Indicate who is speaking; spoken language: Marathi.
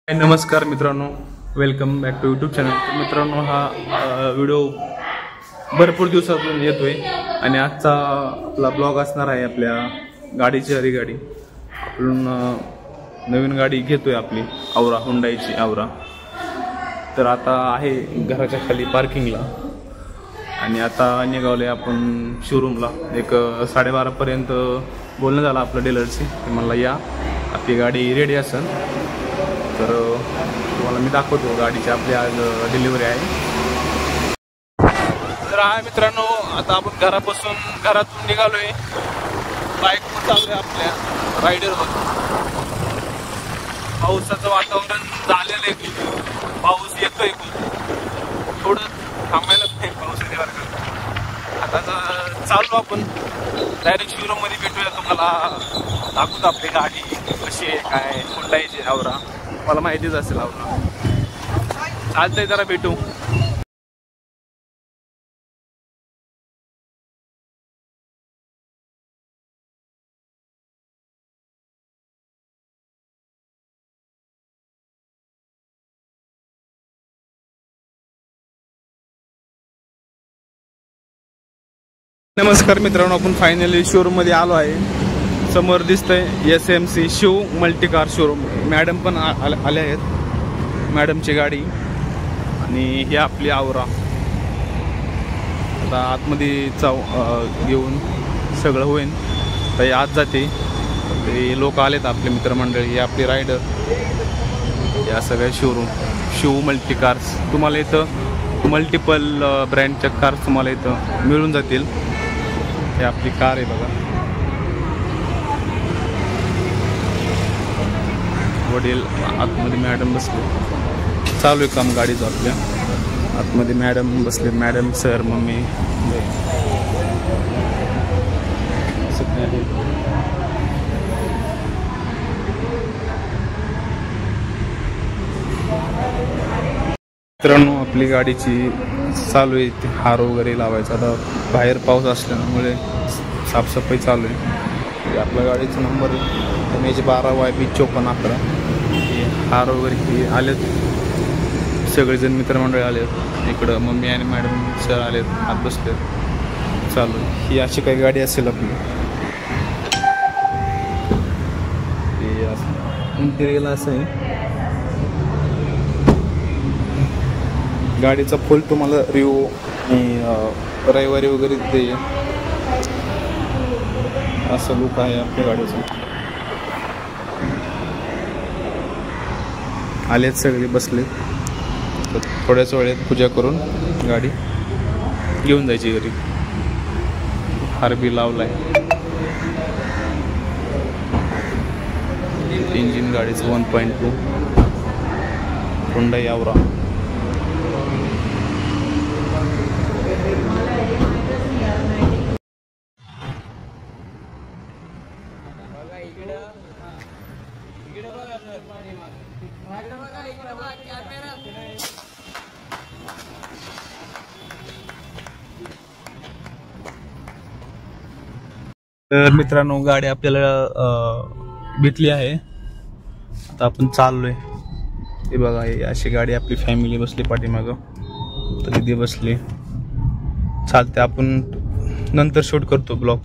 Speaker 1: नमस्कार मित्रांनो, welcome back to YouTube channel. मित्रांनो, हा व्हिडिओ भरपूर दिवसातून येतोय आणि आजचा आपला ब्लॉग असणार आहे आपल्या गाडीची हरी गाडी. आपण नवीन गाडी घेतोय आपली आवरा, हुंडाईची आवरा. तर आता आहे घराच्या खाली पार्किंगला आणि आता निघावले आपण शोरूमला. एक 12:30पर्यंत बोलणं झालं आपलं डीलरशी की मला या, आपली गाडी रेडी असेल तर तुम्हाला मी दाखवतो. गाडीची आपली आज डिलिव्हरी आहे. तर हा मित्रांनो, आता आपण घरातून निघालोय. बाईकवर चालू आहे आपल्या रायडरवर. पावसाचं वातावरण झालेलं आहे, पाऊस येतोय, थोडं थांबायला नाही पावसाच्या वर्गात. आता चाललो आपण डायरेक्ट शोरूम मध्ये भेटूया. तुम्हाला दाखवतो आपली गाडी कशी आहे, काय हुंडाईची आवरा. मला माहितीच असेल आवरा. चालतंय, जरा भेटू. नमस्कार मित्रांनो, आपण फायनली शोरूम मध्ये आलो आहे. समोर दिसतंय SMC Shiv multicar showroom. Madam पण आले आहेत, मॅडमची गाडी आणि ही आपली आवरा. आता आतमध्ये घेऊन सगळं होईल. तर आज जाते. ते लोक आलेत आपले मित्रमंडळी, ही आपली रायडर, या सगळ्या शोरूम शिव मल्टीकार्स. तुम्हाला इथं मल्टिपल ब्रँडच्या कार्स तुम्हाला इथं मिळून जातील. ही आपली कार आहे बघा. वडील आतमध्ये, मॅडम बसले. चालू आहे काम गाडीचं आपल्या. आतमध्ये मॅडम बसले, मॅडम, सर, मम्मी. मित्रांनो, आपली गाडीची चालू आहे हार वगैरे लावायचा. आता बाहेर पाऊस असल्यामुळे साफसफाई चालू आहे. आपल्या गाडीचा नंबर MH12YB5411. हार वगैरे आलेत, सगळेजण मित्रमंडळी आलेत. इकडं मम्मी आणि मॅडम, सर आलेत, आत बसलेत. चालू ही अशी काही गाडी असेल आपली. इंटिरियरला असं आहे. गाडीचा फुल तुम्हाला रिव्ह्यू रविवारी वगैरे ते असं लुक आहे आपल्या गाडीचं. आलेत सगळे, बसले. तर थोड्याच वेळेत पूजा करून गाडी घेऊन जायची घरी. हारबी लावलाय. इंजिन गाडीचं 1.2 हुंडाई आवरा. तर मित्रांनो, गाडी आपल्याला भेटली आहे. आता आपण चाललोय. हे बघा, हे अशी गाडी आपली फॅमिली बसली पाठीमागं. तर तिथे बसली. चालते, आपण नंतर शूट करतो ब्लॉग.